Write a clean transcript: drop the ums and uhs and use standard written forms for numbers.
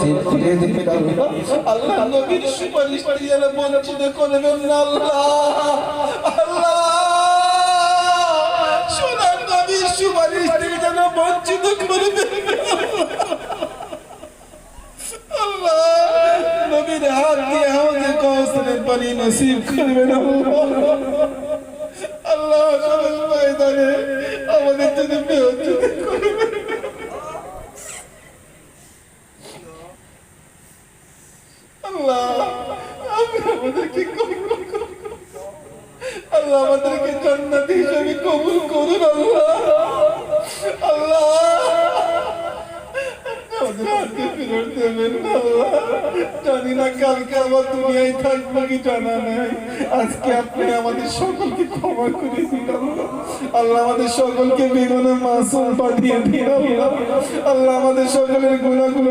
নসিব করে দিবেন আল্লাহ। আল্লাহ নবীর সুপারিশ দিয়ে বঞ্চিত করবেন না আল্লাহ। আল্লাহ সোনার নবীর সুপারিশ থেকে যেন বঞ্চিত করবেন আল্লাহ। নবীর হাত দিয়ে হাউজে কাউসারের পানি নসিব করবেন আল্লাহ। সবাই ময়দানে আমাদের জন্য বেহুদা করবেন আল্লাহ। আমাদেরকে আল্লাহ আমাদেরকে জান্নাতি হিসেবে কবুল করুন আল্লাহ। আল্লাহ আমাদের হাতে ফেরত দেবেন আল্লাহ। জানি না কালকে আবার দুনিয়ায় থাকবো কি জানা নাই। আজকে আপনি আমাদের সকলকে ক্ষমা করে দিন আল্লাহ। আল্লাহ আমাদের সকলকে বেগুনে মাসুম পাঠিয়ে দিন আল্লাহ। আল্লাহ আমাদের সকলের গুনাহগুলো